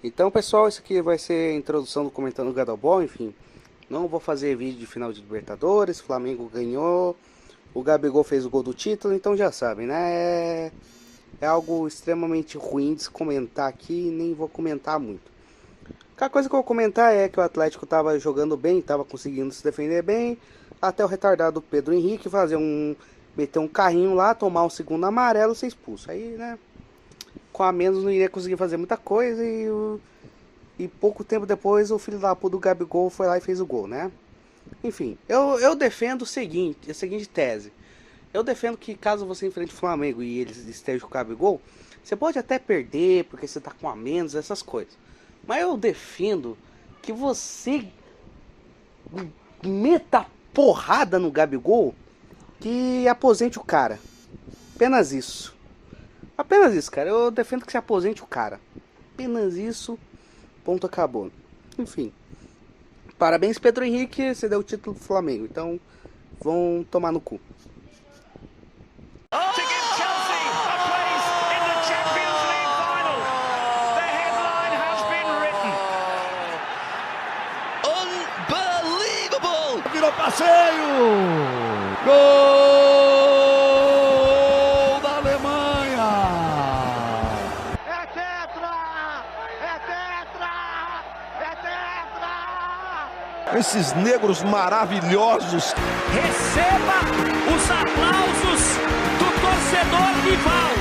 Então, pessoal, isso aqui vai ser a introdução do Comentando o Gadobol, enfim. Não vou fazer vídeo de final de Libertadores, Flamengo ganhou, o Gabigol fez o gol do título, então já sabem, né? É algo extremamente ruim de se comentar aqui, nem vou comentar muito. A coisa que eu vou comentar é que o Atlético estava jogando bem, estava conseguindo se defender bem, até o retardado Pedro Henrique meter um carrinho lá, tomar um segundo amarelo e ser expulso. Aí, né? Com a menos não iria conseguir fazer muita coisa e pouco tempo depois o filho da puta do Gabigol foi lá e fez o gol, né? Enfim, eu defendo a seguinte tese. Eu defendo que caso você enfrente o Flamengo e eles estejam com o Gabigol, você pode até perder porque você tá com a menos, essas coisas. Mas eu defendo que você meta porrada no Gabigol que aposente o cara. Apenas isso. Apenas isso, cara. Eu defendo que se aposente o cara. Apenas isso. Ponto, acabou. Enfim. Parabéns, Pedro Henrique. Você deu o título do Flamengo. Então, vão tomar no cu. Virou passeio! Gol da Alemanha! É tetra! É tetra! É tetra! Esses negros maravilhosos! Receba os aplausos do torcedor rival!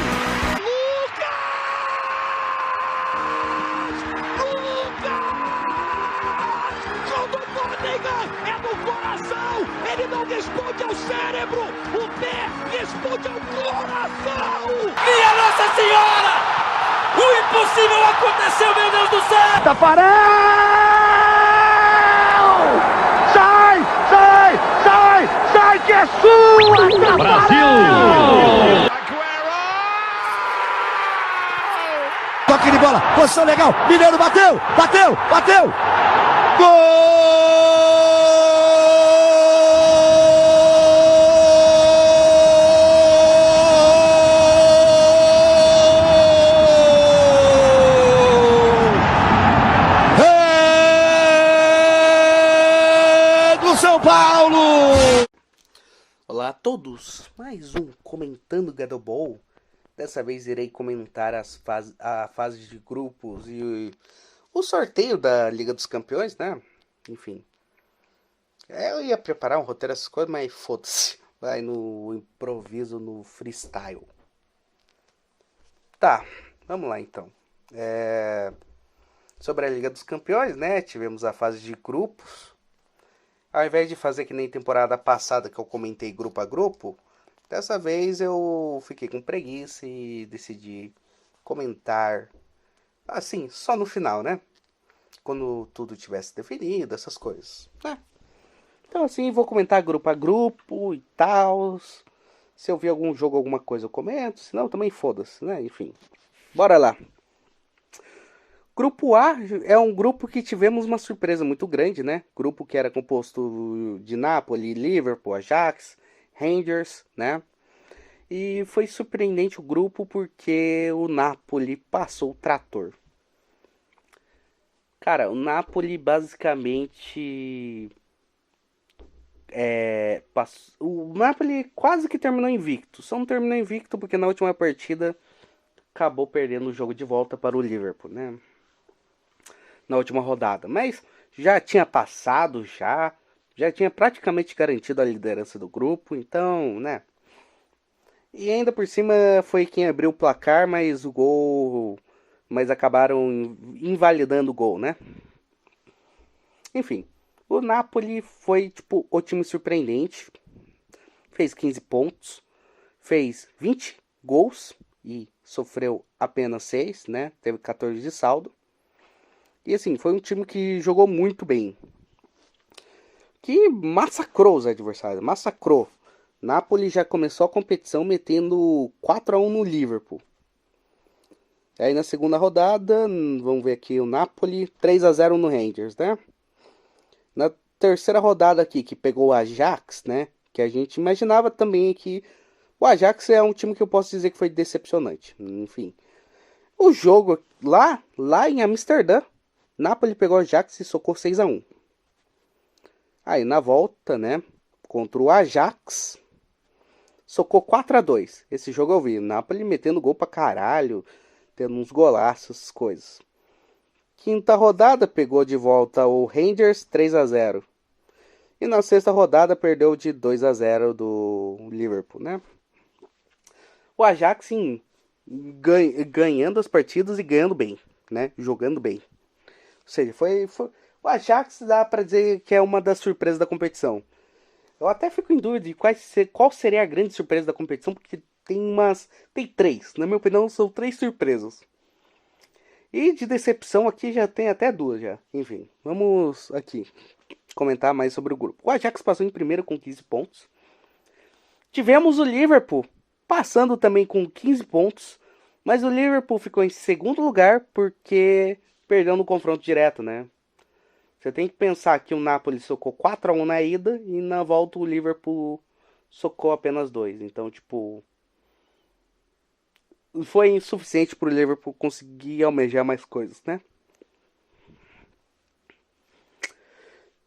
Ele não responde ao cérebro, o pé responde ao coração! Minha Nossa Senhora! O impossível aconteceu, meu Deus do céu! Tafarel! Sai, sai, sai, sai que é sua! Brasil! Toque de bola, posição legal, Mineiro bateu, bateu, bateu! Gol! São Paulo! Olá a todos, mais um Comentando Gadobol. Dessa vez irei comentar a fase de grupos e o sorteio da Liga dos Campeões, né? Enfim. Eu ia preparar um roteiro, essas coisas, mas foda-se. Vai no improviso, no freestyle. Tá, vamos lá então. Sobre a Liga dos Campeões, né? Tivemos a fase de grupos. Ao invés de fazer que nem temporada passada que eu comentei grupo a grupo, dessa vez eu fiquei com preguiça e decidi comentar assim, só no final, né? Quando tudo tivesse definido, essas coisas, né? Então assim, vou comentar grupo a grupo e tal. Se eu ver algum jogo, alguma coisa eu comento, senão também foda-se, né? Enfim, bora lá. Grupo A é um grupo que tivemos uma surpresa muito grande, né? Grupo que era composto de Napoli, Liverpool, Ajax, Rangers, né? E foi surpreendente o grupo porque o Napoli passou o trator. Cara, o Napoli basicamente o Napoli quase que terminou invicto. Só não terminou invicto porque na última partida acabou perdendo o jogo de volta para o Liverpool, né? Na última rodada, mas já tinha passado, já tinha praticamente garantido a liderança do grupo, então, né? E ainda por cima foi quem abriu o placar, mas acabaram invalidando o gol, né? Enfim, o Napoli foi tipo o time surpreendente, fez 15 pontos, fez 20 gols e sofreu apenas 6, né? Teve 14 de saldo. E assim, foi um time que jogou muito bem. Que massacrou os adversários, massacrou. Napoli já começou a competição metendo 4-1 no Liverpool. Aí na segunda rodada, vamos ver aqui o Napoli, 3-0 no Rangers, né? Na terceira rodada aqui, que pegou o Ajax, né? Que a gente imaginava também que o Ajax é um time que eu posso dizer que foi decepcionante. Enfim, O jogo lá em Amsterdã, Napoli pegou o Ajax e socou 6-1. Aí na volta, né, contra o Ajax, socou 4-2. Esse jogo eu vi, Napoli metendo gol pra caralho, tendo uns golaços, coisas. Quinta rodada, pegou de volta o Rangers 3-0. E na sexta rodada, perdeu de 2-0 do Liverpool, né? O Ajax, sim, ganhando as partidas e ganhando bem, né? Jogando bem. Ou seja, o Ajax dá pra dizer que é uma das surpresas da competição. Eu até fico em dúvida de qual seria a grande surpresa da competição, porque tem três. Na minha opinião, são três surpresas. E de decepção aqui já tem até duas já. Enfim, vamos aqui comentar mais sobre o grupo. O Ajax passou em primeiro com 15 pontos. Tivemos o Liverpool passando também com 15 pontos. Mas o Liverpool ficou em segundo lugar porque perdeu no confronto direto, né? Você tem que pensar que o Napoli socou 4-1 na ida e na volta o Liverpool socou apenas 2. Então, tipo, foi insuficiente para o Liverpool conseguir almejar mais coisas, né?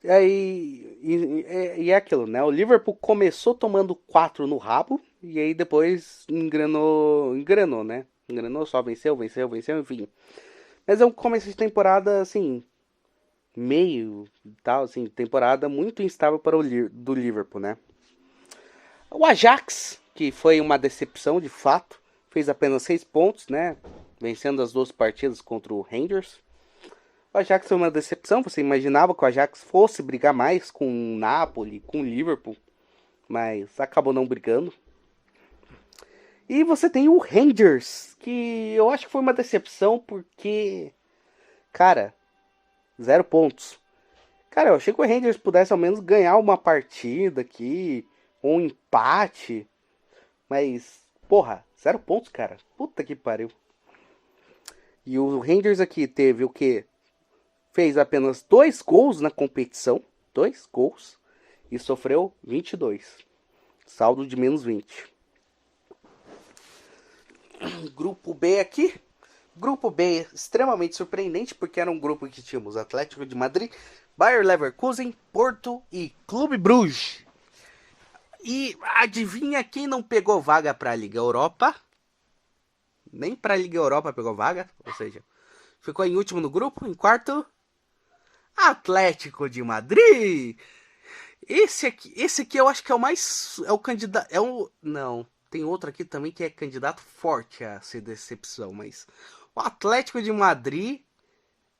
E é aquilo, né? O Liverpool começou tomando 4 no rabo e aí depois engrenou, né? Engrenou, só venceu, enfim. Mas é um começo de temporada, assim, meio tal, assim, temporada muito instável para do Liverpool, né? O Ajax, que foi uma decepção de fato, fez apenas 6 pontos, né? Vencendo as 2 partidas contra o Rangers. O Ajax foi uma decepção, você imaginava que o Ajax fosse brigar mais com o Napoli, com o Liverpool, mas acabou não brigando. E você tem o Rangers, que eu acho que foi uma decepção porque, cara, 0 pontos. Cara, eu achei que o Rangers pudesse ao menos ganhar uma partida aqui, ou um empate, mas, porra, 0 pontos, cara. Puta que pariu. E o Rangers aqui teve o quê? Fez apenas 2 gols na competição, 2 gols, e sofreu 22. Saldo de menos 20. Grupo B aqui. Grupo B extremamente surpreendente, porque era um grupo que tínhamos Atlético de Madrid, Bayer Leverkusen, Porto e Clube Bruges. E adivinha quem não pegou vaga para a Liga Europa? Nem para a Liga Europa pegou vaga, ou seja, ficou em último no grupo, em quarto, Atlético de Madrid. Esse aqui eu acho que é o mais, é o candidato, não, tem outro aqui também que é candidato forte a ser decepção, mas o Atlético de Madrid,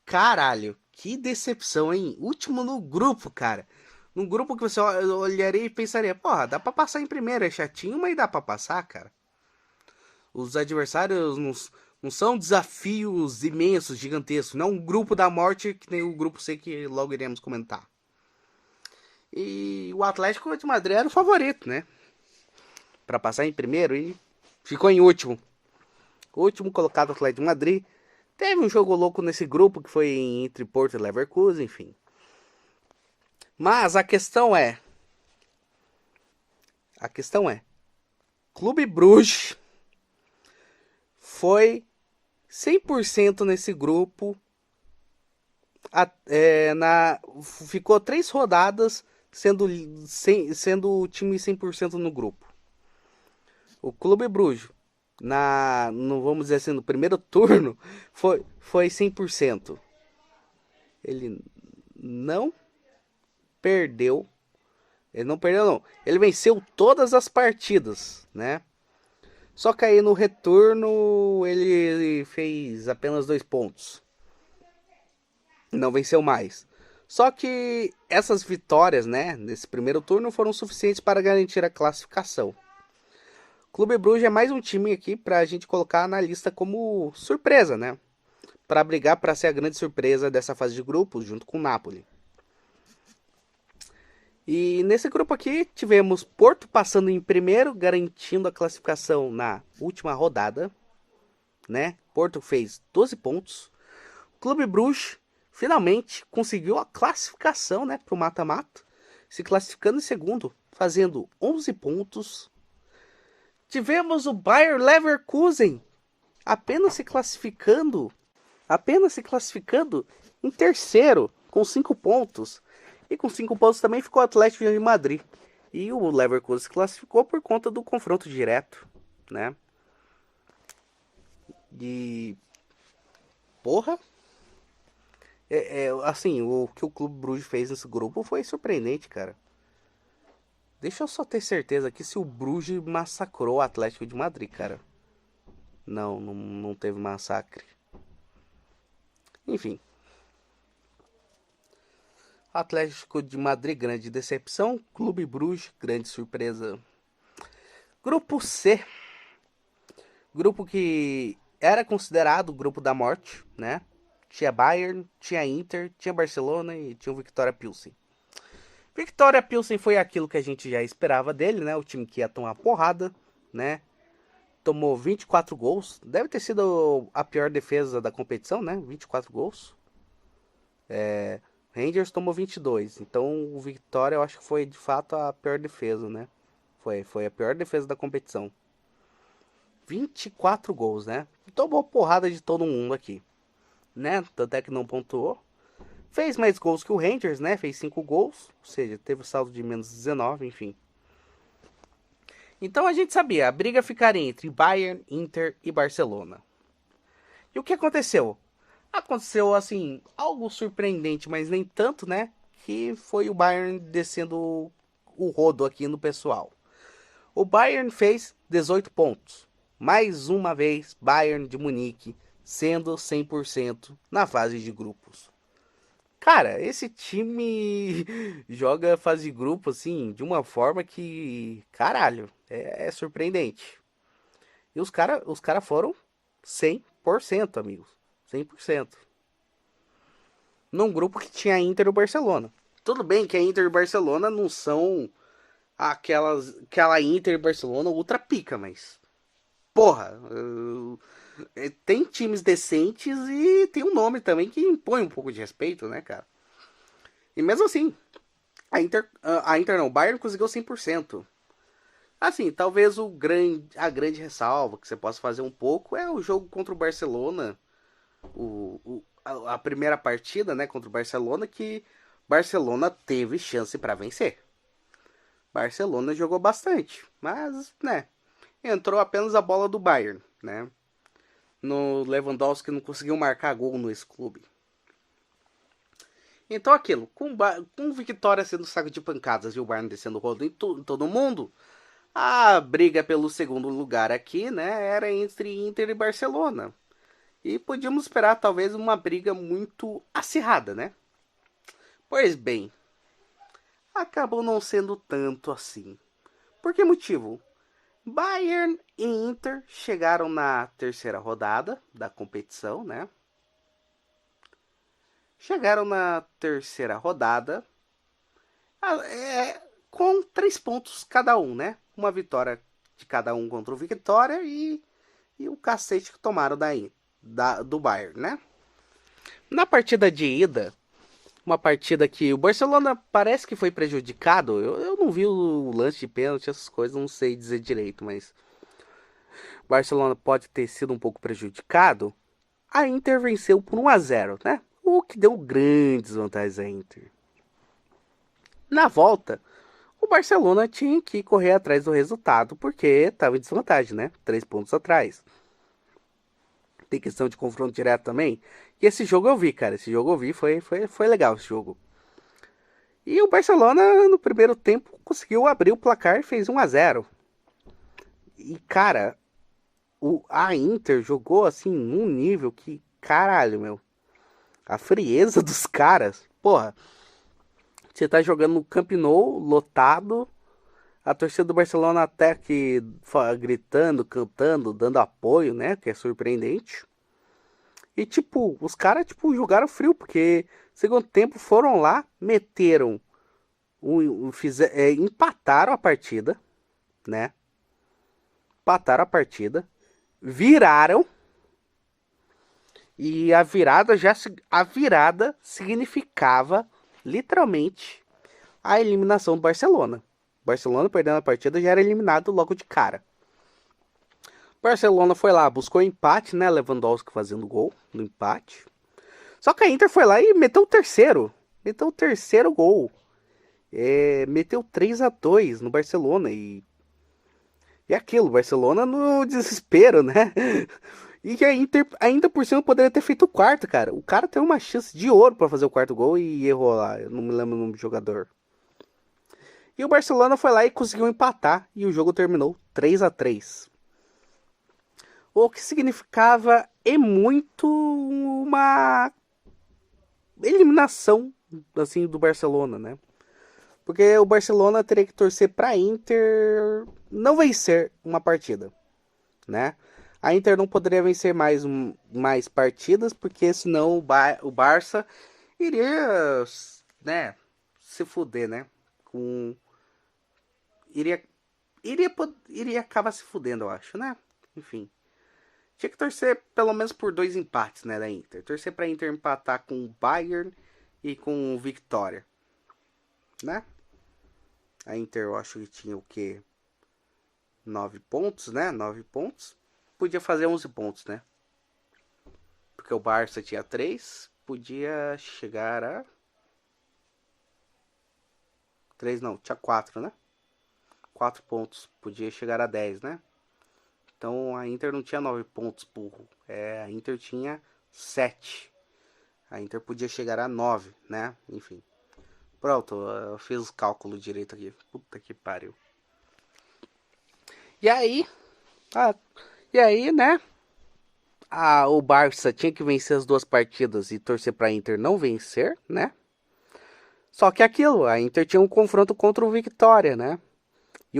caralho, que decepção, hein? Último no grupo, cara. Num grupo que você olharia e pensaria, porra, dá pra passar em primeiro, é chatinho, mas dá pra passar, cara. Os adversários não são desafios imensos, gigantescos. Não é um grupo da morte que nem o grupo C que logo iremos comentar. E o Atlético de Madrid era o favorito, né? Pra passar em primeiro e ficou em último. O último colocado, Atlético de Madrid. Teve um jogo louco nesse grupo que foi entre Porto e Leverkusen, enfim. Mas a questão é... Clube Bruges foi 100% nesse grupo. Ficou 3 rodadas sendo o time 100% no grupo. O Clube Bruges, vamos dizer assim, no primeiro turno, foi 100%. Ele não perdeu. Ele não perdeu, não. Ele venceu todas as partidas, né? Só que aí no retorno ele fez apenas 2 pontos. Não venceu mais. Só que essas vitórias, né, nesse primeiro turno foram suficientes para garantir a classificação. Clube Bruges é mais um time aqui para a gente colocar na lista como surpresa, né? Para brigar para ser a grande surpresa dessa fase de grupos, junto com o Napoli. E nesse grupo aqui tivemos Porto passando em primeiro, garantindo a classificação na última rodada, né? Porto fez 12 pontos. Clube Bruges finalmente conseguiu a classificação, né, para o mata-mata, se classificando em segundo, fazendo 11 pontos. Tivemos o Bayer Leverkusen apenas se classificando em terceiro, com 5 pontos. E com 5 pontos também ficou o Atlético de Madrid. E o Leverkusen se classificou por conta do confronto direto, né? E... porra! Assim, o que o Clube Bruges fez nesse grupo foi surpreendente, cara. Deixa eu só ter certeza aqui se o Bruges massacrou o Atlético de Madrid, cara. Não teve massacre. Enfim. Atlético de Madrid, grande decepção. Clube Bruges, grande surpresa. Grupo C. Grupo que era considerado o grupo da morte, né? Tinha Bayern, tinha Inter, tinha Barcelona e tinha o Viktoria Pilsen. Viktoria Pilsen foi aquilo que a gente já esperava dele, né? O time que ia tomar porrada, né? Tomou 24 gols. Deve ter sido a pior defesa da competição, né? 24 gols. Rangers tomou 22. Então o Viktoria eu acho que foi de fato a pior defesa, né? Foi a pior defesa da competição. 24 gols, né? Tomou porrada de todo mundo aqui, né? Tanto é que não pontuou. Fez mais gols que o Rangers, né? Fez 5 gols. Ou seja, teve o saldo de menos 19, enfim. Então a gente sabia, a briga ficaria entre Bayern, Inter e Barcelona. E o que aconteceu? Aconteceu, assim, algo surpreendente, mas nem tanto, né? Que foi o Bayern descendo o rodo aqui no pessoal. O Bayern fez 18 pontos. Mais uma vez, Bayern de Munique sendo 100% na fase de grupos. Cara, esse time joga fase de grupo, assim, de uma forma que, caralho, é surpreendente. E os cara foram 100%, amigos. 100%. Num grupo que tinha Inter e o Barcelona. Tudo bem que a Inter e o Barcelona não são aquela Inter e Barcelona ultra pica, mas... porra, tem times decentes e tem um nome também que impõe um pouco de respeito, né, cara? E mesmo assim, o Bayern conseguiu 100%. Assim, talvez a grande ressalva que você possa fazer um pouco é o jogo contra o Barcelona. A primeira partida, né, contra o Barcelona, que Barcelona teve chance para vencer. Barcelona jogou bastante, mas, né, entrou apenas a bola do Bayern, né? No Lewandowski não conseguiu marcar gol nesse clube. Então aquilo, com Vitória sendo saco de pancadas e o Bayern descendo o rodo em todo mundo, a briga pelo segundo lugar aqui, né, era entre Inter e Barcelona. E podíamos esperar talvez uma briga muito acirrada, né? Pois bem, acabou não sendo tanto assim. Por que motivo? Bayern e Inter chegaram na terceira rodada da competição, né? Chegaram na terceira rodada com 3 pontos cada um, né? Uma vitória de cada um contra o Vitória e o cacete que tomaram do Bayern, né? Na partida de ida, uma partida que o Barcelona parece que foi prejudicado. Eu não vi o lance de pênalti, essas coisas, não sei dizer direito, mas o Barcelona pode ter sido um pouco prejudicado. A Inter venceu por 1-0, né? O que deu grandes vantagens à Inter. Na volta, o Barcelona tinha que correr atrás do resultado, porque estava em desvantagem, né? 3 pontos atrás. Tem questão de confronto direto também. E esse jogo eu vi, cara. Esse jogo eu vi, foi legal esse jogo. E o Barcelona, no primeiro tempo, conseguiu abrir o placar e fez 1-0. E, cara, a Inter jogou, assim, num nível que, caralho, meu. A frieza dos caras. Porra, você tá jogando no Camp Nou, lotado. A torcida do Barcelona até que gritando, cantando, dando apoio, né? Que é surpreendente. E, tipo, os caras, tipo, jogaram frio, porque segundo tempo foram lá, meteram, empataram a partida, né? Empataram a partida, viraram, e a virada significava, literalmente, a eliminação do Barcelona. O Barcelona perdendo a partida já era eliminado logo de cara. Barcelona foi lá, buscou empate, né? Lewandowski fazendo gol no empate. Só que a Inter foi lá e meteu o terceiro. Meteu o terceiro gol. Meteu 3-2 no Barcelona. E aquilo, Barcelona no desespero, né? E que a Inter ainda por cima poderia ter feito o quarto, cara. O cara tem uma chance de ouro pra fazer o quarto gol e errou lá. Eu não me lembro o nome do jogador. E o Barcelona foi lá e conseguiu empatar. E o jogo terminou 3-3. O que significava muito uma eliminação assim do Barcelona, né? Porque o Barcelona teria que torcer para a Inter não vencer uma partida, né? A Inter não poderia vencer mais partidas, porque senão o Barça iria, né, se fuder, né? Iria acabar se fudendo, eu acho, né? Enfim. Tinha que torcer pelo menos por 2 empates, né, da Inter. Torcer pra Inter empatar com o Bayern e com o Vitória, né? A Inter eu acho que tinha o quê? 9 pontos, né? 9 pontos. Podia fazer 11 pontos, né? Porque o Barça tinha 3. Podia chegar a... 3 não, tinha 4, né? 4 pontos. Podia chegar a 10, né? Então a Inter não tinha 9 pontos, burro. A Inter tinha 7. A Inter podia chegar a 9, né? Enfim. Pronto, eu fiz os cálculos direito aqui. Puta que pariu. E aí, né? O Barça tinha que vencer as 2 partidas e torcer pra Inter não vencer, né? Só que aquilo, a Inter tinha um confronto contra o Vitória, né? E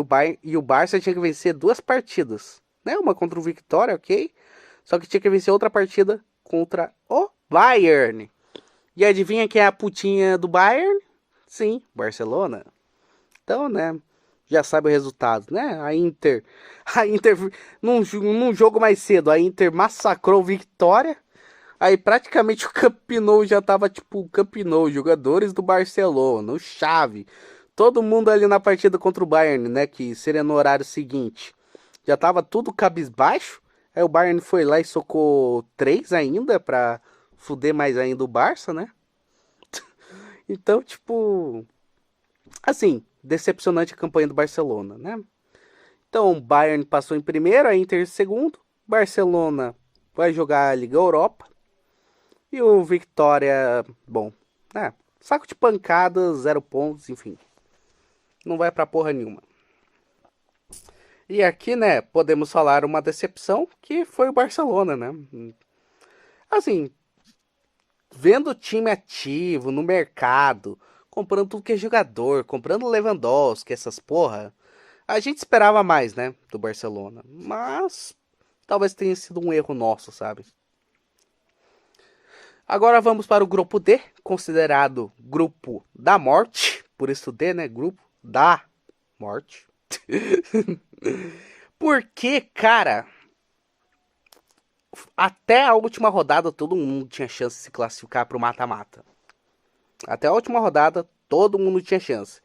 o Barça tinha que vencer 2 partidas, né? Uma contra o Vitória, ok? Só que tinha que vencer outra partida contra o Bayern. E adivinha quem é a putinha do Bayern? Sim, Barcelona. Então, né? Já sabe o resultado, né? A Inter num jogo mais cedo, a Inter massacrou o Vitória. Aí praticamente o Camp Nou já tava tipo o Camp Nou, jogadores do Barcelona, o Xavi. Todo mundo ali na partida contra o Bayern, né? Que seria no horário seguinte. Já tava tudo cabisbaixo. Aí o Bayern foi lá e socou 3 ainda pra fuder mais ainda o Barça, né? Então, tipo... Assim, decepcionante a campanha do Barcelona, né? Então, o Bayern passou em primeiro, a Inter em segundo. Barcelona vai jogar a Liga Europa. E o Vitória, bom, né? Saco de pancadas, 0 pontos, enfim. Não vai pra porra nenhuma. E aqui, né, podemos falar uma decepção que foi o Barcelona, né? Assim, vendo o time ativo no mercado, comprando tudo que é jogador, comprando Lewandowski, essas porra, a gente esperava mais, né, do Barcelona. Mas talvez tenha sido um erro nosso, sabe? Agora vamos para o grupo D, considerado grupo da morte, por isso D, né, grupo da morte. Porque, cara, até a última rodada todo mundo tinha chance de se classificar para o mata-mata. Até a última rodada todo mundo tinha chance.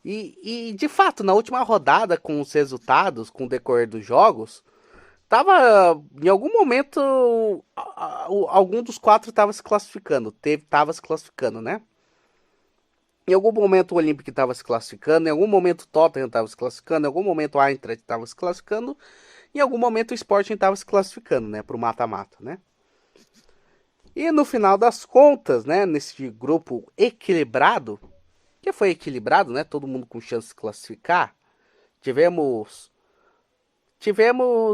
E de fato, na última rodada, com os resultados, com o decorrer dos jogos, tava, em algum momento, algum dos 4 tava se classificando. Tava se classificando, né? Em algum momento o Olympique estava se classificando, em algum momento o Tottenham estava se classificando, em algum momento o Eintracht estava se classificando, em algum momento o Sporting estava se classificando, né, para o mata-mata, né? E no final das contas, né, nesse grupo equilibrado, que foi equilibrado, né, todo mundo com chance de se classificar, tivemos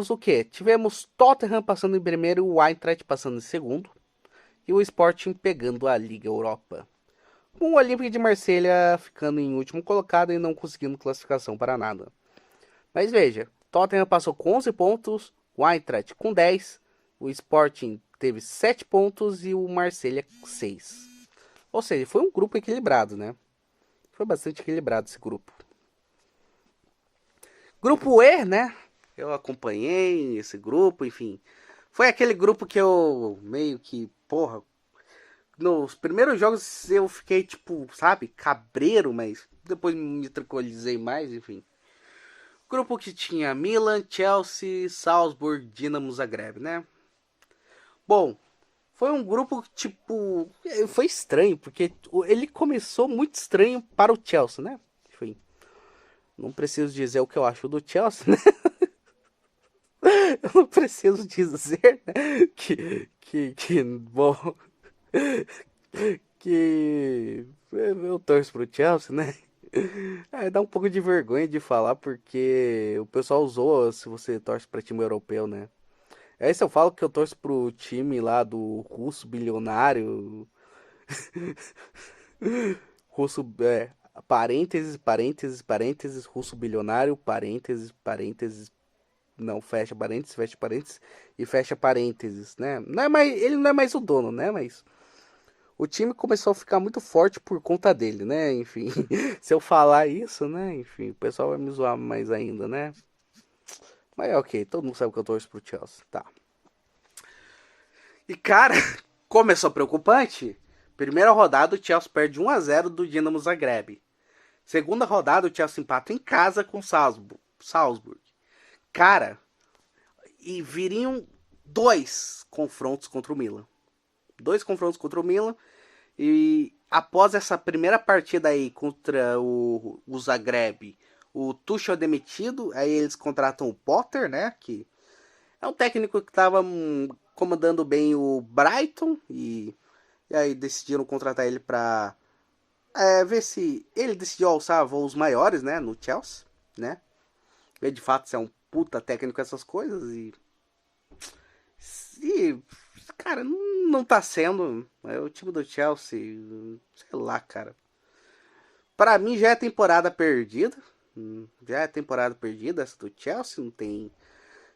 o quê? Tivemos Tottenham passando em primeiro, o Eintracht passando em segundo, e o Sporting pegando a Liga Europa. Com o Olympique de Marselha ficando em último colocado e não conseguindo classificação para nada. Mas veja, Tottenham passou com 11 pontos, o Eintracht com 10, o Sporting teve 7 pontos e o Marselha 6. Ou seja, foi um grupo equilibrado, né? Foi bastante equilibrado esse grupo. Grupo E, né? Eu acompanhei esse grupo, enfim. Foi aquele grupo que eu meio que, porra... Nos primeiros jogos eu fiquei, tipo, sabe, cabreiro, mas depois me tranquilizei mais, enfim. Grupo que tinha Milan, Chelsea, Salzburg, Dinamo Zagreb, né? Bom, foi um grupo tipo, foi estranho, porque ele começou muito estranho para o Chelsea, né? Enfim, não preciso dizer o que eu acho do Chelsea, né? Eu não preciso dizer, né? Bom, que eu torço pro Chelsea, né? Dá um pouco de vergonha de falar, porque o pessoal zoa se você torce pra time europeu, né? Aí se eu falo que eu torço pro time lá do russo bilionário, russo, parênteses, parênteses, parênteses, russo bilionário, parênteses, parênteses, não, fecha parênteses e fecha parênteses, né? Não é mais, ele não é mais o dono, né? Mas o time começou a ficar muito forte por conta dele, né? Enfim, se eu falar isso, né? Enfim, o pessoal vai me zoar mais ainda, né? Mas é ok, todo mundo sabe que eu torço pro Chelsea, tá. E cara, começou preocupante. Primeira rodada, o Chelsea perde 1-0 do Dinamo Zagreb. Segunda rodada, o Chelsea empata em casa com Salzburg. Cara, e viriam 2 confrontos contra o Milan. 2 confrontos contra o Milan. E após essa primeira partida aí contra o Zagreb, o Tuchel é demitido. Aí eles contratam o Potter, né? Que é um técnico que estava comandando bem o Brighton. E aí decidiram contratar ele para ver se ele decidiu alçar voos maiores, né? No Chelsea, né? Ele de fato é um puta técnico essas coisas. E cara, não tá sendo. É o time do Chelsea, sei lá, cara. Pra mim já é temporada perdida. Já é temporada perdida essa do Chelsea. Não tem.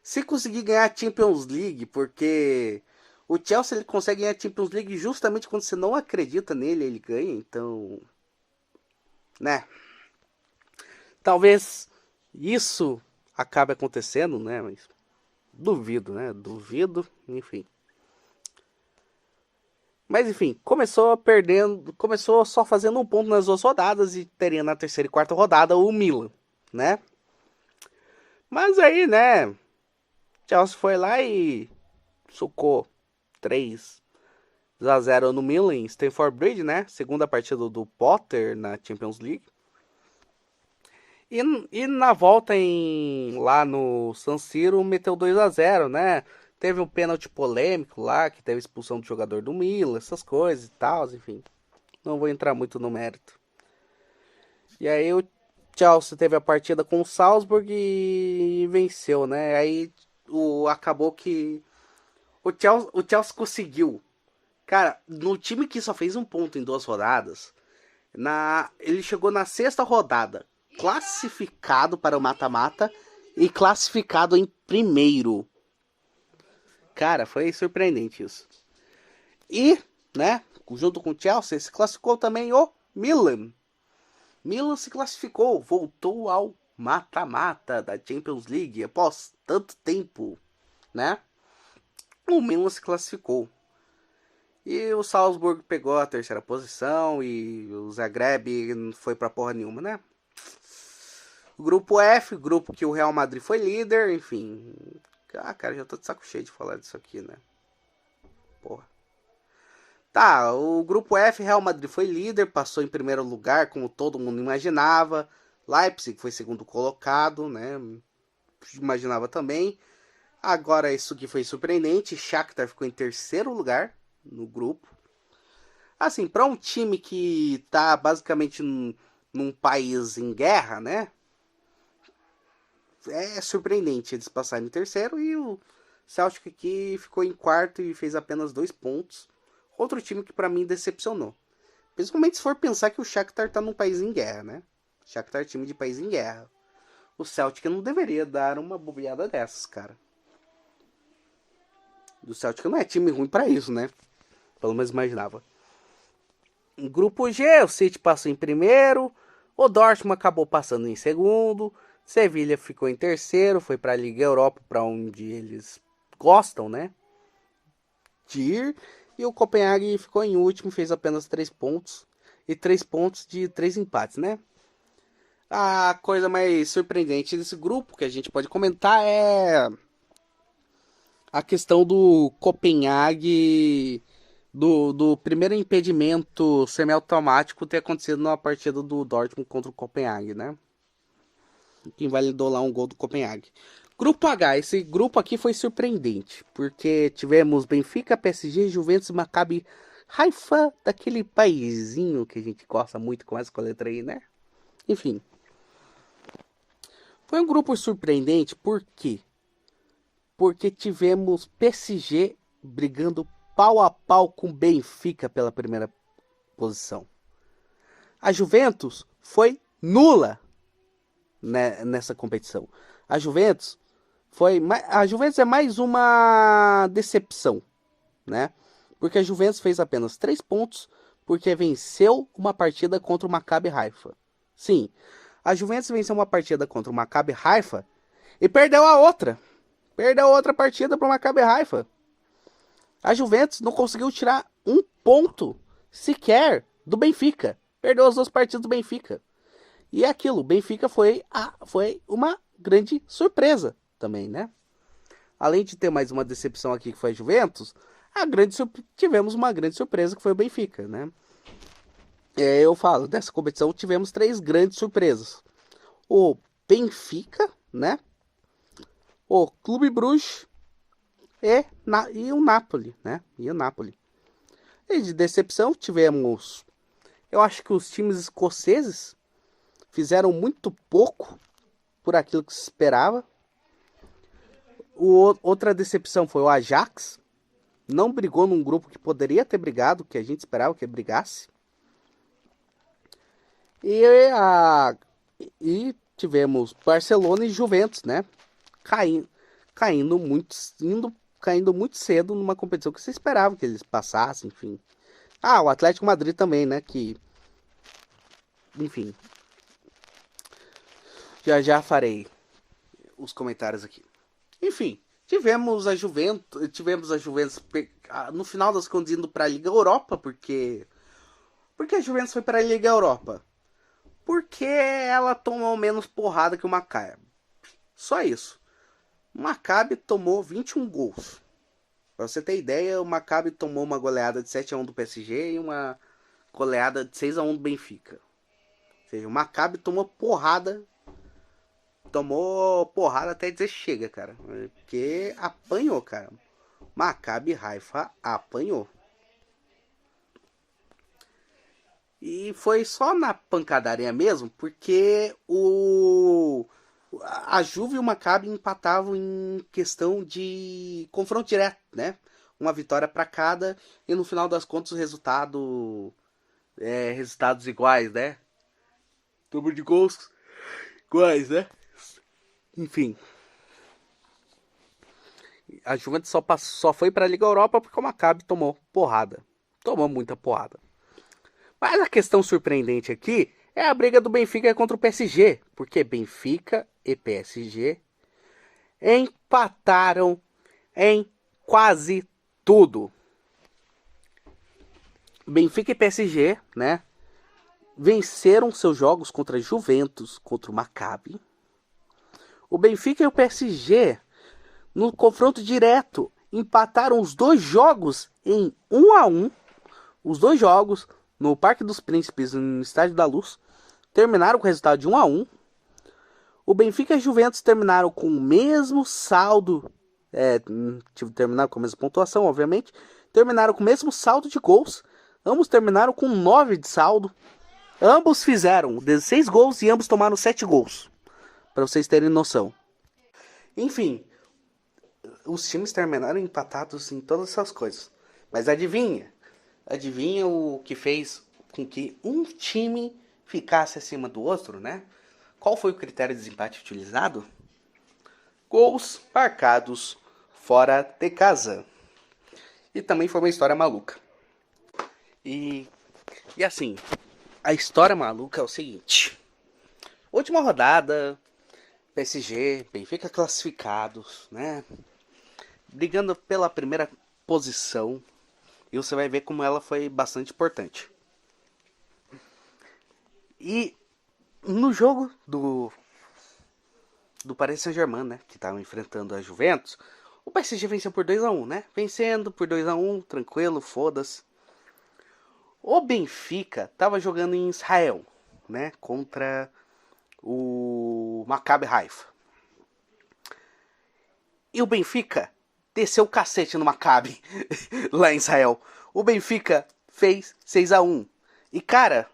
Se conseguir ganhar a Champions League, porque o Chelsea ele consegue ganhar a Champions League justamente quando você não acredita nele, ele ganha. Então, né? Talvez isso acabe acontecendo, né? Mas duvido, né? Duvido, enfim. Mas enfim, começou perdendo, começou só fazendo um ponto nas 2 rodadas e teria na terceira e quarta rodada o Milan, né? Mas aí, né, Chelsea foi lá e socou 3-0 no Milan em Stamford Bridge, né? Segunda partida do Potter na Champions League. E na volta lá no San Siro meteu 2-0, né? Teve um pênalti polêmico lá, que teve expulsão do jogador do Milan, essas coisas e tal, enfim. Não vou entrar muito no mérito. E aí o Chelsea teve a partida com o Salzburg e venceu, né? Aí acabou que o Chelsea conseguiu. Cara, no time que só fez um ponto em 2 rodadas, ele chegou na 6ª rodada, classificado para o mata-mata e classificado em primeiro. Cara, foi surpreendente isso. E, né, junto com o Chelsea, se classificou também o Milan. Milan se classificou, voltou ao mata-mata da Champions League após tanto tempo, né? O Milan se classificou. E o Salzburg pegou a 3ª posição e o Zagreb foi pra porra nenhuma, né? Grupo F, grupo que o Real Madrid foi líder, enfim. Cara, já tô de saco cheio de falar disso aqui, né? Porra. Tá, o grupo F, Real Madrid foi líder, passou em primeiro lugar, como todo mundo imaginava. Leipzig foi segundo colocado, né? Imaginava também. Agora isso aqui foi surpreendente, Shakhtar ficou em terceiro lugar no grupo. Assim, para um time que tá basicamente num país em guerra, né? É surpreendente eles passarem em terceiro. E o Celtic aqui ficou em quarto e fez apenas 2 pontos. Outro time que para mim decepcionou. Principalmente se for pensar que o Shakhtar tá num país em guerra, né? Shakhtar é time de país em guerra. O Celtic não deveria dar uma bobeada dessas, cara. O Celtic não é time ruim para isso, né? Pelo menos imaginava. Em grupo G, o City passou em primeiro. O Dortmund acabou passando em segundo. Sevilha ficou em terceiro. Foi para a Liga Europa, para onde eles gostam, né? De ir. E o Copenhague ficou em último. Fez apenas 3 pontos. E 3 pontos de 3 empates, né? A coisa mais surpreendente desse grupo que a gente pode comentar é a questão do Copenhague, do primeiro impedimento semiautomático ter acontecido na partida do Dortmund contra o Copenhague, né? Que invalidou lá um gol do Copenhague. Grupo H, esse grupo aqui foi surpreendente, porque tivemos Benfica, PSG, Juventus, Maccabi Haifa, daquele paizinho que a gente gosta muito, começa com a letra I, né? Enfim. Foi um grupo surpreendente, por quê? Porque tivemos PSG brigando pau a pau com Benfica pela primeira posição. A Juventus foi nula nessa competição. A Juventus é mais uma decepção, né? Porque a Juventus fez apenas 3 pontos porque venceu uma partida contra o Maccabi Haifa. Sim, a Juventus venceu uma partida contra o Maccabi Haifa e perdeu a outra. Perdeu a outra partida para o Maccabi Haifa. A Juventus não conseguiu tirar um ponto sequer do Benfica. Perdeu as 2 partidas do Benfica. E é aquilo, o Benfica foi uma grande surpresa também, né? Além de ter mais uma decepção aqui que foi a Juventus, tivemos uma grande surpresa que foi o Benfica, né? Eu falo, dessa competição tivemos 3 grandes surpresas. O Benfica, né? O Clube Bruges e o Napoli, né? E o Napoli. E de decepção tivemos, eu acho que os times escoceses fizeram muito pouco por aquilo que se esperava. Outra decepção foi o Ajax. Não brigou num grupo que poderia ter brigado, que a gente esperava que brigasse. E tivemos Barcelona e Juventus, né? Caindo muito cedo numa competição que se esperava que eles passassem, enfim. O Atlético Madrid também, né? Que, enfim, já farei os comentários aqui. Enfim, tivemos a Juventus no final das contas indo para a Liga Europa, porque a Juventus foi para a Liga Europa? Porque ela tomou menos porrada que o Maccabi. Só isso. O Maccabi tomou 21 gols. Pra você ter ideia, o Maccabi tomou uma goleada de 7-1 do PSG e uma goleada de 6-1 do Benfica. Ou seja, o Maccabi tomou porrada até dizer chega, cara. Porque apanhou, cara. Maccabi Haifa apanhou. E foi só na pancadaria mesmo, porque a Juve e o Maccabi empatavam em questão de confronto direto, né? Uma vitória para cada e no final das contas o resultados iguais, né? Número de gols iguais, né? Enfim. A Juventus só foi para a Liga Europa porque o Maccabi tomou porrada. Tomou muita porrada. Mas a questão surpreendente aqui é a briga do Benfica contra o PSG. Porque Benfica e PSG empataram em quase tudo. Benfica e PSG, né? Venceram seus jogos contra Juventus, contra o Maccabi. O Benfica e o PSG, no confronto direto, empataram os 2 jogos em 1-1. Os 2 jogos no Parque dos Príncipes, no Estádio da Luz, terminaram com o resultado de 1-1. O Benfica e a Juventus terminaram com o mesmo saldo, terminaram com a mesma pontuação, obviamente, terminaram com o mesmo saldo de gols, ambos terminaram com 9 de saldo, ambos fizeram 16 gols e ambos tomaram 7 gols, para vocês terem noção. Enfim, os times terminaram empatados em todas essas coisas, mas adivinha o que fez com que um time ficasse acima do outro, né? Qual foi o critério de desempate utilizado? Gols marcados fora de casa. E também foi uma história maluca. E assim, a história maluca é o seguinte. Última rodada, PSG, Benfica classificados, né? Brigando pela primeira posição. E você vai ver como ela foi bastante importante. E No jogo do Paris Saint-Germain, né, que estavam enfrentando a Juventus, o PSG venceu por 2-1, né? Vencendo por 2-1, tranquilo, foda-se. O Benfica tava jogando em Israel, né, contra o Maccabi Haifa. E o Benfica desceu o cacete no Maccabi lá em Israel. O Benfica fez 6-1. E cara,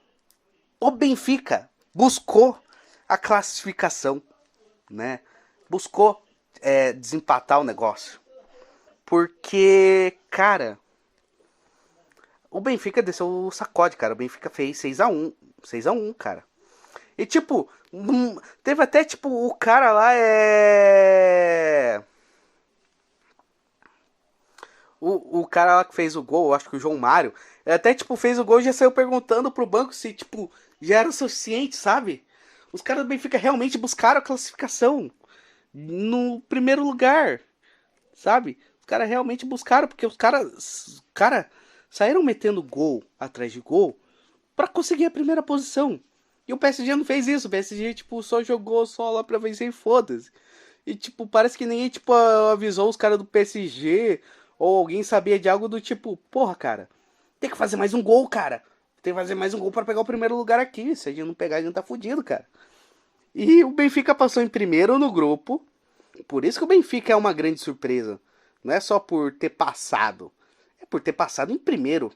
o Benfica buscou a classificação, né? Buscou desempatar o negócio. Porque, cara, o Benfica desceu o sacode, cara. O Benfica fez 6-1. 6-1, cara. E tipo, teve até tipo o cara lá O cara lá que fez o gol, acho que o João Mário, até tipo fez o gol e já saiu perguntando pro banco se tipo já era o suficiente, sabe? Os caras do Benfica realmente buscaram a classificação no primeiro lugar, sabe? Os caras realmente buscaram porque os cara saíram metendo gol atrás de gol pra conseguir a primeira posição. E o PSG não fez isso, o PSG tipo só jogou só lá pra vencer e foda-se. E tipo, parece que ninguém tipo avisou os caras do PSG ou alguém sabia de algo do tipo, porra, cara, tem que fazer mais um gol, cara. Tem que fazer mais um gol pra pegar o primeiro lugar aqui. Se a gente não pegar, a gente tá fudido, cara. E o Benfica passou em primeiro no grupo. Por isso que o Benfica é uma grande surpresa. Não é só por ter passado. É por ter passado em primeiro.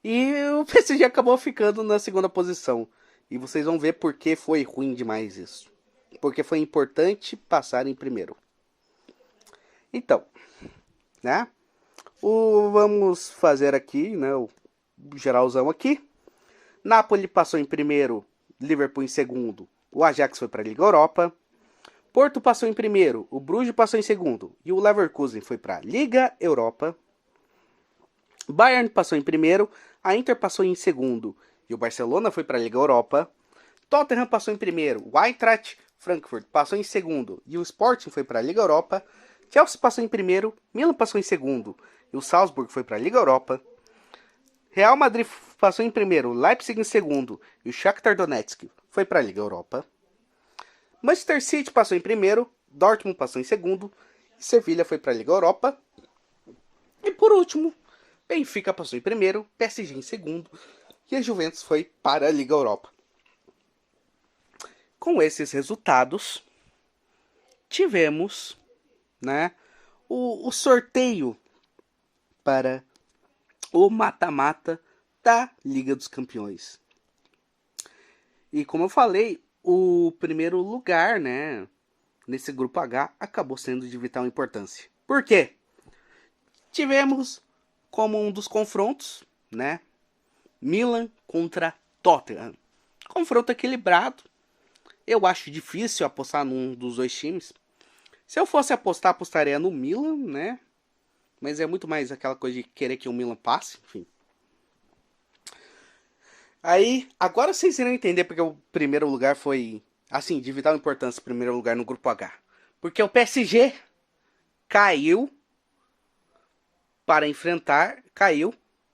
E o PSG acabou ficando na segunda posição. E vocês vão ver por que foi ruim demais isso. Porque foi importante passar em primeiro. Então, né? Vamos fazer aqui, né? O geralzão aqui. Napoli passou em primeiro, Liverpool em segundo. O Ajax foi para a Liga Europa. Porto passou em primeiro, o Bruges passou em segundo. E o Leverkusen foi para a Liga Europa. Bayern passou em primeiro, a Inter passou em segundo. E o Barcelona foi para a Liga Europa. Tottenham passou em primeiro, o Eintracht Frankfurt passou em segundo. E o Sporting foi para a Liga Europa. Chelsea passou em primeiro, Milan passou em segundo. E o Salzburg foi para a Liga Europa. Real Madrid passou em primeiro, Leipzig em segundo. E o Shakhtar Donetsk foi para a Liga Europa. Manchester City passou em primeiro, Dortmund passou em segundo. E Sevilha foi para a Liga Europa. E por último, Benfica passou em primeiro, PSG em segundo. E a Juventus foi para a Liga Europa. Com esses resultados, tivemos, né, o sorteio para o mata-mata da Liga dos Campeões. E como eu falei, o primeiro lugar, né, nesse grupo H acabou sendo de vital importância. Por quê? Tivemos como um dos confrontos, né, Milan contra Tottenham. Confronto equilibrado. Eu acho difícil apostar num dos dois times. Se eu fosse apostar, apostaria no Milan, né? Mas é muito mais aquela coisa de querer que o Milan passe, enfim. Aí, agora vocês irão entender porque o primeiro lugar foi, assim, de vital importância, o primeiro lugar no grupo H. Porque o PSG caiu,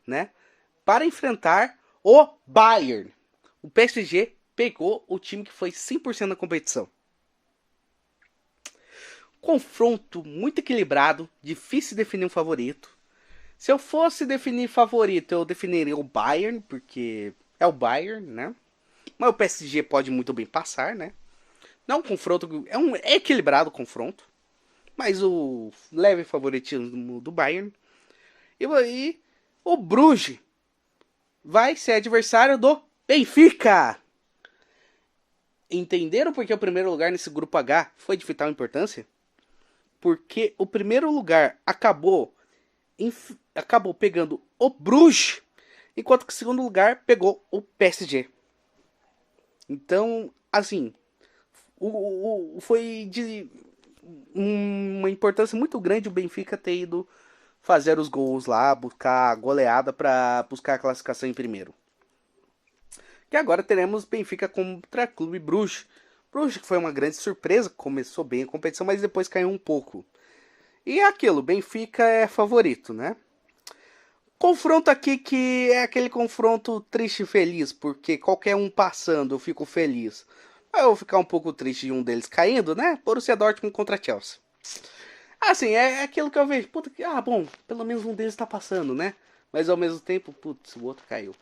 né? Para enfrentar o Bayern. O PSG pegou o time que foi 100% na competição. Confronto muito equilibrado, difícil definir um favorito. Se eu fosse definir favorito, eu definiria o Bayern, porque é o Bayern, né? Mas o PSG pode muito bem passar, né? Não é um confronto, é equilibrado o confronto, mas o leve favoritismo do Bayern. E aí, o Bruges vai ser adversário do Benfica. Entenderam por que o primeiro lugar nesse grupo H foi de vital importância? Porque o primeiro lugar acabou pegando o Bruges, enquanto que o segundo lugar pegou o PSG. Então, assim, foi de uma importância muito grande o Benfica ter ido fazer os gols lá, buscar a goleada para buscar a classificação em primeiro. Que agora teremos Benfica contra Clube Bruges. Bruges que foi uma grande surpresa, começou bem a competição, mas depois caiu um pouco. E é aquilo, Benfica é favorito, né? Confronto aqui que é aquele confronto triste e feliz, porque qualquer um passando eu fico feliz. Eu vou ficar um pouco triste de um deles caindo, né? Borussia Dortmund contra Chelsea. Assim, é aquilo que eu vejo. Puta que. Ah, bom, pelo menos um deles tá passando, né? Mas ao mesmo tempo, putz, o outro caiu.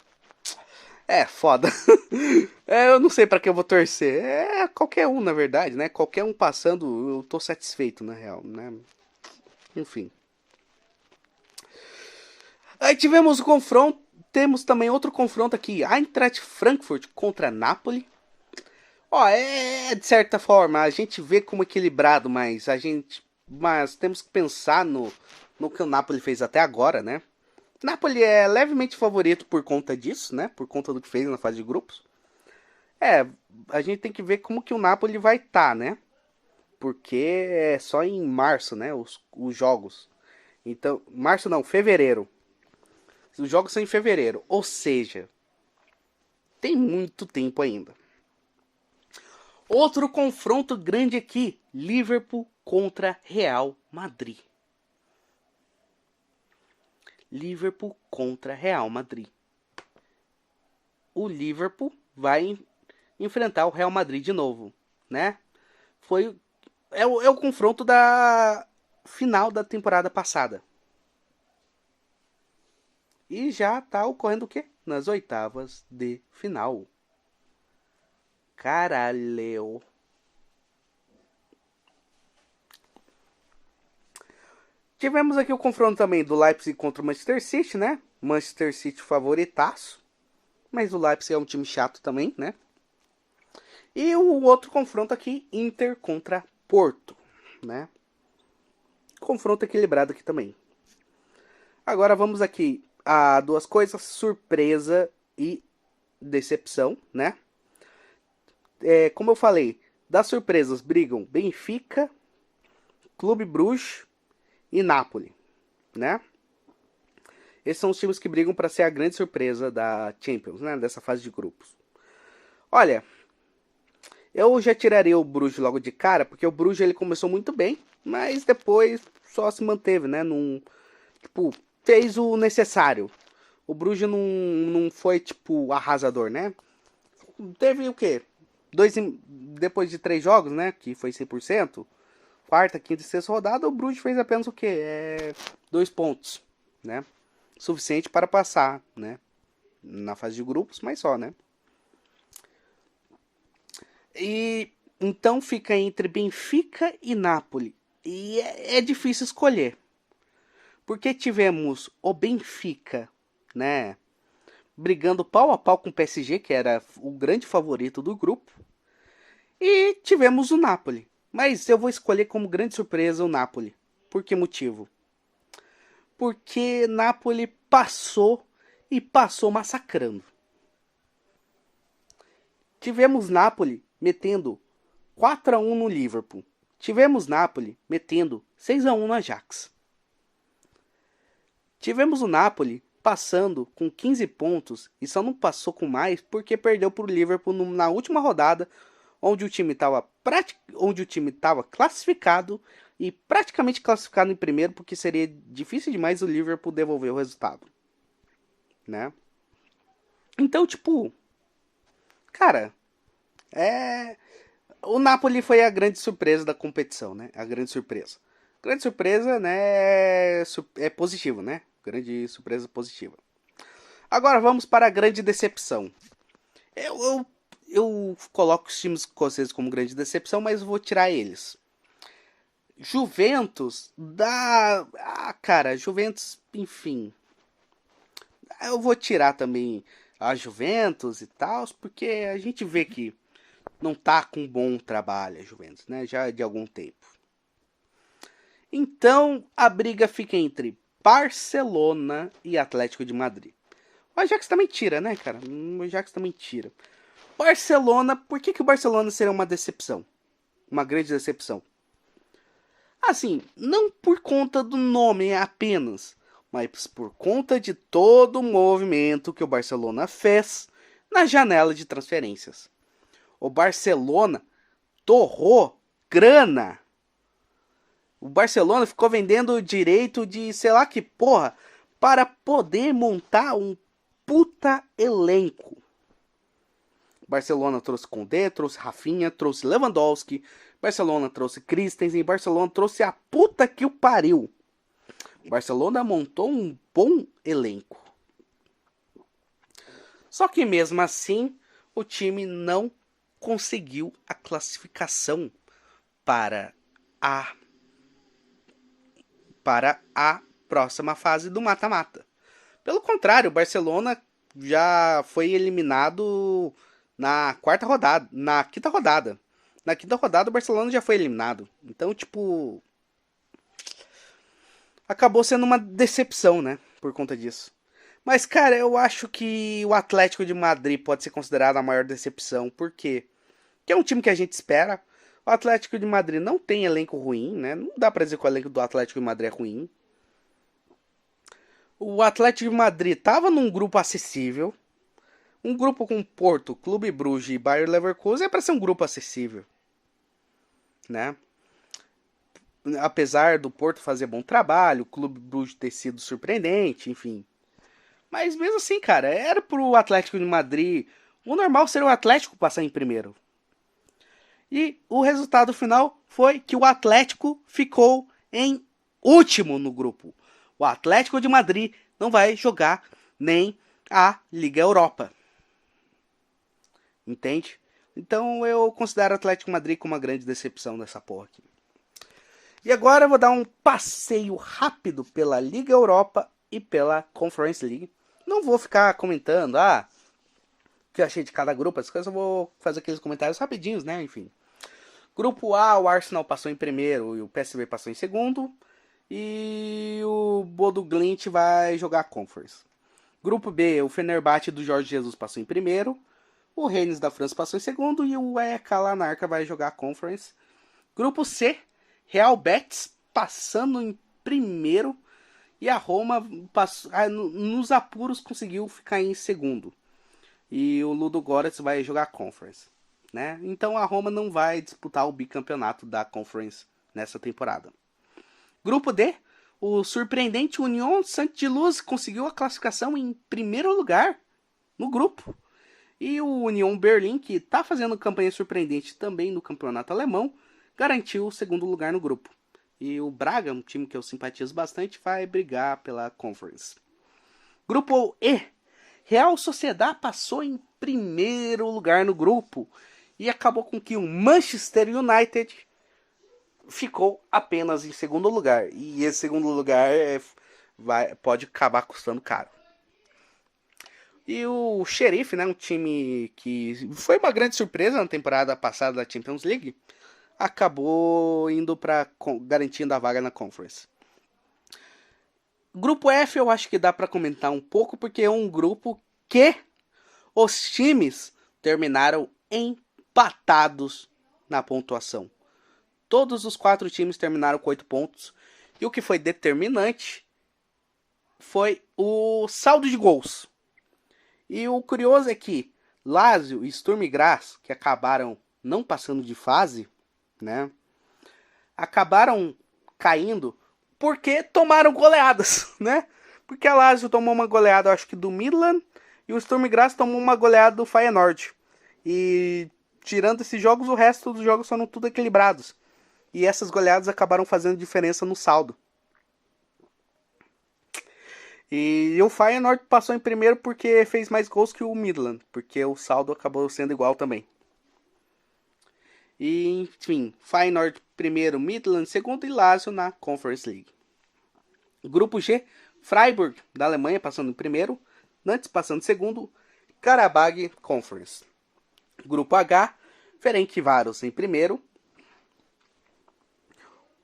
É, foda. Eu não sei pra que eu vou torcer. É qualquer um, na verdade, né? Qualquer um passando, eu tô satisfeito, na real, né? Enfim. Aí tivemos o confronto. Temos também outro confronto aqui. Eintracht Frankfurt contra Napoli. Ó, de certa forma, a gente vê como equilibrado, mas temos que pensar no que o Napoli fez até agora, né? Napoli é levemente favorito por conta disso, né? Por conta do que fez na fase de grupos. A gente tem que ver como que o Napoli vai estar, né? Porque é só em março, né? Os jogos. Então, março não, fevereiro. Os jogos são em fevereiro. Ou seja, tem muito tempo ainda. Outro confronto grande aqui. Liverpool contra Real Madrid. Liverpool contra Real Madrid. O Liverpool vai enfrentar o Real Madrid de novo, né? É o confronto da final da temporada passada. E já tá ocorrendo o quê? Nas oitavas de final. Caralho. Tivemos aqui o confronto também do Leipzig contra o Manchester City, né? Manchester City favoritaço. Mas o Leipzig é um time chato também, né? E o outro confronto aqui, Inter contra Porto, né? Confronto equilibrado aqui também. Agora vamos aqui a duas coisas, surpresa e decepção, né? Como eu falei, das surpresas brigam Benfica, Clube Bruges e Napoli, né? Esses são os times que brigam para ser a grande surpresa da Champions, né? Dessa fase de grupos. Olha, eu já tiraria o Bruges logo de cara, porque o Bruges ele começou muito bem, mas depois só se manteve, né? Fez o necessário. O Bruges não foi, arrasador, né? Teve o quê? Depois de 3 jogos, né? Que foi 100%. Quarta, quinta e sexta rodada, o Bruges fez apenas o quê? 2 pontos, né? Suficiente para passar, né? Na fase de grupos, mas só, né? E então fica entre Benfica e Napoli. E é difícil escolher. Porque tivemos o Benfica, né? Brigando pau a pau com o PSG, que era o grande favorito do grupo. E tivemos o Napoli. Mas eu vou escolher como grande surpresa o Napoli. Por que motivo? Porque Napoli passou e passou massacrando. Tivemos Napoli metendo 4-1 no Liverpool. Tivemos Napoli metendo 6-1 no Ajax. Tivemos o Napoli passando com 15 pontos e só não passou com mais porque perdeu para o Liverpool na última rodada, onde o time estava classificado e praticamente classificado em primeiro, porque seria difícil demais o Liverpool devolver o resultado, né? Então, cara, o Napoli foi a grande surpresa da competição, né? A grande surpresa. Grande surpresa, né? É positivo, né? Grande surpresa positiva. Agora vamos para a grande decepção. Eu coloco os times escoceses como grande decepção, mas vou tirar eles. Juventus Juventus, enfim. Eu vou tirar também a Juventus e tal, porque a gente vê que não tá com um bom trabalho a Juventus, né? Já de algum tempo. Então, a briga fica entre Barcelona e Atlético de Madrid. O Ajax também tira, né, cara? O Ajax também tira. Barcelona, por que o Barcelona seria uma decepção? Uma grande decepção. Assim, não por conta do nome apenas, mas por conta de todo o movimento que o Barcelona fez na janela de transferências. O Barcelona torrou grana. O Barcelona ficou vendendo o direito de, sei lá que porra, para poder montar um puta elenco. Barcelona trouxe Koundé, trouxe Rafinha, trouxe Lewandowski, Barcelona trouxe Christensen, Barcelona trouxe a puta que o pariu. Barcelona montou um bom elenco. Só que mesmo assim, o time não conseguiu a classificação para a próxima fase do mata-mata. Pelo contrário, o Barcelona já foi eliminado na quinta rodada. Na quinta rodada o Barcelona já foi eliminado. Então, tipo, acabou sendo uma decepção, né, por conta disso. Mas, cara, eu acho que o Atlético de Madrid pode ser considerado a maior decepção. Por quê? Porque é um time que a gente espera. O Atlético de Madrid não tem elenco ruim, né? Não dá pra dizer que o elenco do Atlético de Madrid é ruim. O Atlético de Madrid tava num grupo acessível. Um grupo com Porto, Clube Brugge e Bayer Leverkusen é pra ser um grupo acessível, né? Apesar do Porto fazer bom trabalho, o Clube Brugge ter sido surpreendente, enfim. Mas mesmo assim, cara, era pro Atlético de Madrid. O normal seria o Atlético passar em primeiro. E o resultado final foi que o Atlético ficou em último no grupo. O Atlético de Madrid não vai jogar nem a Liga Europa. Entende? Então eu considero o Atlético de Madrid como uma grande decepção dessa porra aqui. E agora eu vou dar um passeio rápido pela Liga Europa e pela Conference League. Não vou ficar comentando, o que eu achei de cada grupo, as coisas, eu vou fazer aqueles comentários rapidinhos, né? Enfim. Grupo A, o Arsenal passou em primeiro e o PSV passou em segundo. E o Bodo Glimt vai jogar a Conference. Grupo B, o Fenerbahçe do Jorge Jesus passou em primeiro. O Rennes da França passou em segundo. E o EK Larnaca vai jogar a Conference. Grupo C, Real Betis passando em primeiro. E a Roma, nos apuros, conseguiu ficar em segundo. E o Ludogorets vai jogar a Conference, né? Então a Roma não vai disputar o bicampeonato da Conference nessa temporada. Grupo D, o surpreendente Union Saint-Gilloise conseguiu a classificação em primeiro lugar no grupo. E o Union Berlin, que está fazendo campanha surpreendente também no campeonato alemão, garantiu o segundo lugar no grupo. E o Braga, um time que eu simpatizo bastante, vai brigar pela Conference. Grupo E, Real Sociedad passou em primeiro lugar no grupo e acabou com que o Manchester United ficou apenas em segundo lugar. E esse segundo lugar pode acabar custando caro. E o Sheriff, né, um time que foi uma grande surpresa na temporada passada da Champions League, acabou indo para garantindo a vaga na Conference. Grupo F eu acho que dá para comentar um pouco, porque é um grupo que os times terminaram empatados na pontuação. Todos os 4 times terminaram com 8 pontos. E o que foi determinante foi o saldo de gols. E o curioso é que Lazio e Sturm Graz, que acabaram não passando de fase, né, acabaram caindo porque tomaram goleadas, né? Porque a Lazio tomou uma goleada, acho que do Midland, e o Sturm Graz tomou uma goleada do Feyenoord. E tirando esses jogos, o resto dos jogos foram tudo equilibrados. E essas goleadas acabaram fazendo diferença no saldo. E o Feyenoord passou em primeiro porque fez mais gols que o Midland, porque o saldo acabou sendo igual também. E, enfim, Feyenoord primeiro, Midland segundo e Lazio na Conference League. Grupo G, Freiburg da Alemanha passando em primeiro, Nantes passando em segundo, Karabag Conference. Grupo H, Ferencváros em primeiro,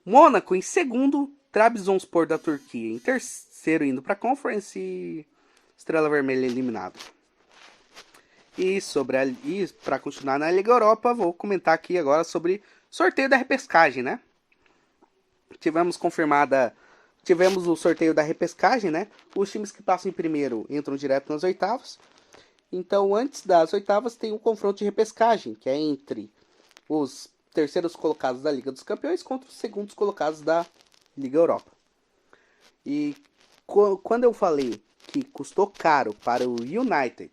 Mônaco em segundo, Trabzonspor da Turquia em terceiro indo para a Conference e Estrela Vermelha eliminado. E para continuar na Liga Europa, vou comentar aqui agora sobre sorteio da repescagem, né? Tivemos o sorteio da repescagem, né? Os times que passam em primeiro entram direto nas oitavas. Então, antes das oitavas, tem um confronto de repescagem, que é entre os terceiros colocados da Liga dos Campeões contra os segundos colocados da Liga Europa. E quando eu falei que custou caro para o United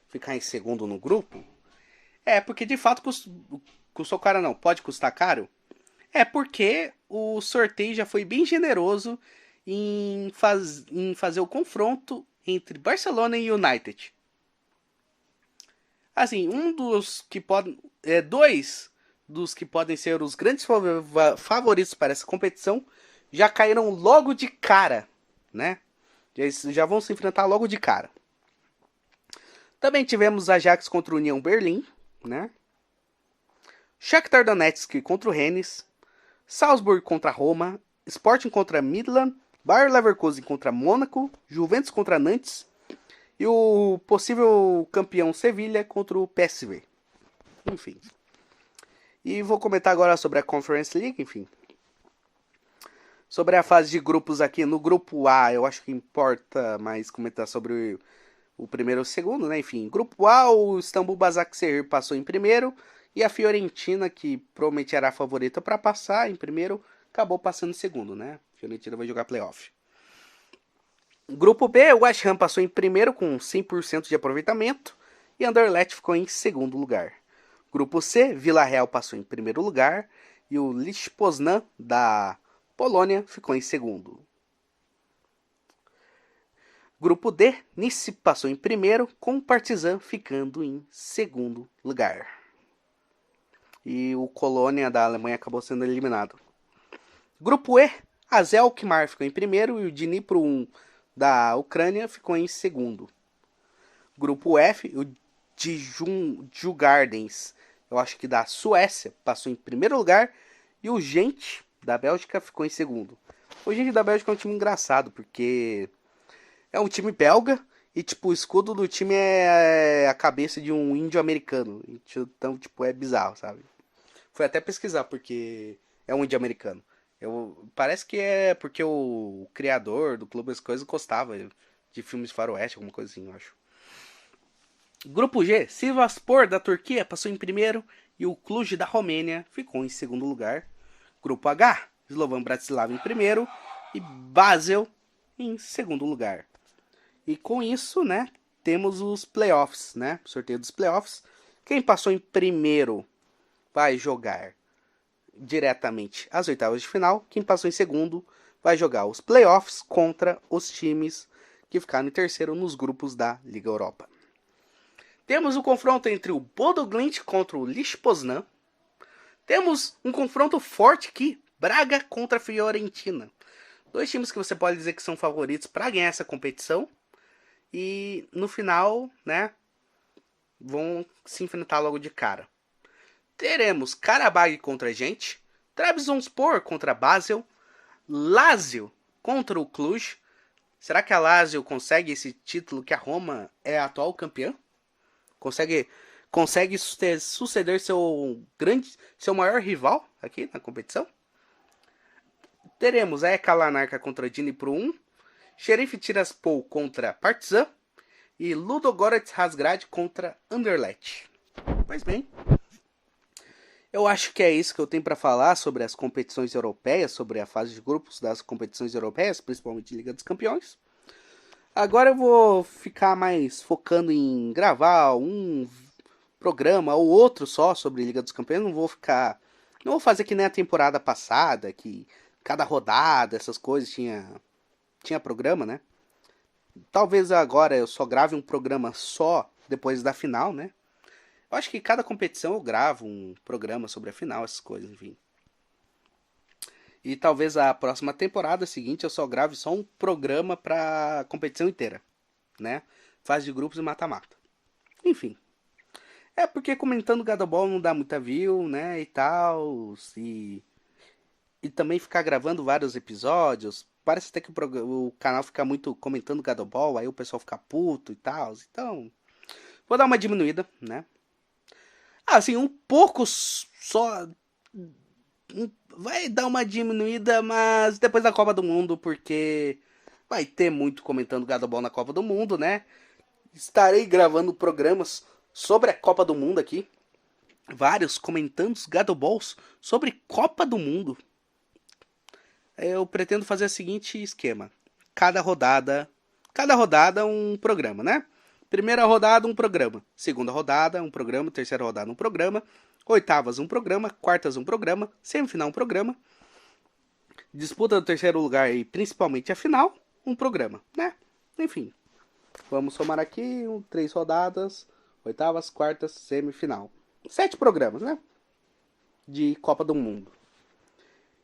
ficar em segundo no grupo, é porque de fato custou caro não, pode custar caro. É porque o sorteio já foi bem generoso em fazer o confronto entre Barcelona e United. Assim, dois dos que podem ser os grandes favoritos para essa competição já caíram logo de cara, né? Já vão se enfrentar logo de cara. Também tivemos Ajax contra o União Berlim, né? Shakhtar Donetsk contra o Rennes, Salzburg contra Roma, Sporting contra Midland, Bayer Leverkusen contra Mônaco, Juventus contra Nantes e o possível campeão Sevilha contra o PSV. Enfim. E vou comentar agora sobre a Conference League, enfim. Sobre a fase de grupos aqui, no grupo A, eu acho que importa mais comentar sobre o primeiro e o segundo, né? Enfim, grupo A, o Istanbul Basaksehir passou em primeiro e a Fiorentina, que provavelmente era a favorita para passar em primeiro, acabou passando em segundo, né? A Fiorentina vai jogar playoff. Grupo B, o West Ham passou em primeiro com 100% de aproveitamento e Anderlecht ficou em segundo lugar. Grupo C, Vila Real passou em primeiro lugar e o Lech Poznan da Polônia ficou em segundo. Grupo D, Nice passou em primeiro, com o Partizan ficando em segundo lugar. E o Colônia da Alemanha acabou sendo eliminado. Grupo E, a Alkmaar ficou em primeiro e o Dnipro 1 da Ucrânia ficou em segundo. Grupo F, o Djurgardens, eu acho que da Suécia, passou em primeiro lugar e o Gent da Bélgica ficou em segundo. O Gent da Bélgica é um time engraçado, porque é um time belga e, tipo, o escudo do time é a cabeça de um índio americano. Então, tipo, é bizarro, sabe? Fui até pesquisar porque é um índio americano. Parece que é porque o criador do clube, as coisas, gostava de filmes de faroeste, alguma coisa assim, eu acho. Grupo G, Sivasspor da Turquia passou em primeiro e o Cluj da Romênia ficou em segundo lugar. Grupo H, Slovan Bratislava em primeiro e Basel em segundo lugar. E com isso, né, temos os playoffs, né, sorteio dos playoffs. Quem passou em primeiro vai jogar diretamente as oitavas de final. Quem passou em segundo vai jogar os playoffs contra os times que ficaram em terceiro nos grupos da Liga Europa. Temos o confronto entre o Bodo Glimt contra o Lech Poznan. Temos um confronto forte aqui, Braga contra a Fiorentina. Dois times que você pode dizer que são favoritos para ganhar essa competição. E no final, né, vão se enfrentar logo de cara. Teremos Karabag contra a Gent, Trabzonspor contra Basel, Lazio contra o Cluj. Será que a Lazio consegue esse título que a Roma é a atual campeã? Consegue suceder seu maior rival aqui na competição? Teremos a EK Larnaca contra Dnipro 1, Sheriff Tiraspol contra Partizan e Ludogorets Razgrad contra Anderlecht. Pois bem, eu acho que é isso que eu tenho para falar sobre as competições europeias, sobre a fase de grupos das competições europeias, principalmente Liga dos Campeões. Agora eu vou ficar mais focando em gravar um programa ou outro só sobre Liga dos Campeões. Não vou fazer que nem a temporada passada, que cada rodada, essas coisas tinha programa, né? Talvez agora eu só grave um programa só depois da final, né? Eu acho que cada competição eu gravo um programa sobre a final, essas coisas, enfim. E talvez a próxima temporada seguinte eu só grave só um programa pra competição inteira, né? Fase de grupos e mata-mata. Enfim. É porque comentando Gadoball não dá muita view, né? E tal. E também ficar gravando vários episódios. Parece até que o canal fica muito comentando Gadoball, aí o pessoal fica puto e tal. Então, vou dar uma diminuída, né? Assim, um pouco só. Vai dar uma diminuída, mas depois da Copa do Mundo, porque vai ter muito comentando Gadoball na Copa do Mundo, né? Estarei gravando programas sobre a Copa do Mundo aqui. Vários comentando os Gadoballs sobre Copa do Mundo. Eu pretendo fazer o seguinte esquema. cada rodada um programa, né? Primeira rodada, um programa. Segunda rodada, um programa. Terceira rodada, um programa. Oitavas, um programa. Quartas, um programa. Semifinal, um programa. Disputa do terceiro lugar e principalmente a final, um programa, né? Enfim, vamos somar aqui 3 rodadas, oitavas, quartas, semifinal. 7 programas, né? De Copa do Mundo.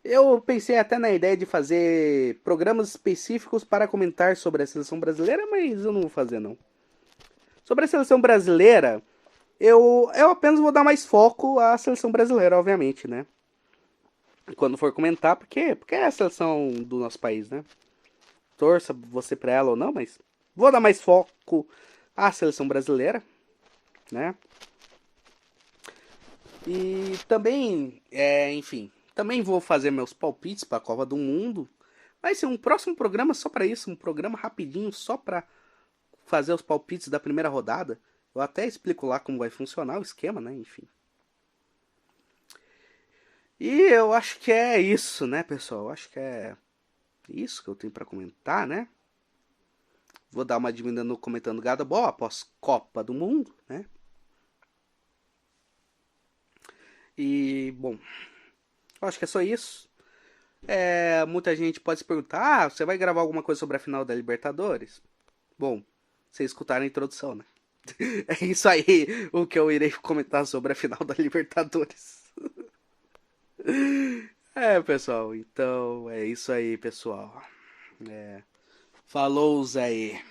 Eu pensei até na ideia de fazer programas específicos para comentar sobre a seleção brasileira, mas eu não vou fazer não. Sobre a seleção brasileira, eu apenas vou dar mais foco à seleção brasileira, obviamente, né? Quando for comentar, porque é a seleção do nosso país, né? Torça você pra ela ou não, mas vou dar mais foco à seleção brasileira, né? E também, enfim, também vou fazer meus palpites para a Copa do Mundo. Vai ser um próximo programa só para isso, um programa rapidinho só para fazer os palpites da primeira rodada. Eu até explico lá como vai funcionar o esquema, né? Enfim. E eu acho que é isso, né, pessoal? Eu acho que é isso que eu tenho para comentar, né? Vou dar uma diminuída no comentando Gado Ball após Copa do Mundo, né? E, bom, eu acho que é só isso. Muita gente pode se perguntar, você vai gravar alguma coisa sobre a final da Libertadores? Bom, vocês escutaram a introdução, né? É isso aí o que eu irei comentar sobre a final da Libertadores. Pessoal, então é isso aí, pessoal. Falou, Zé.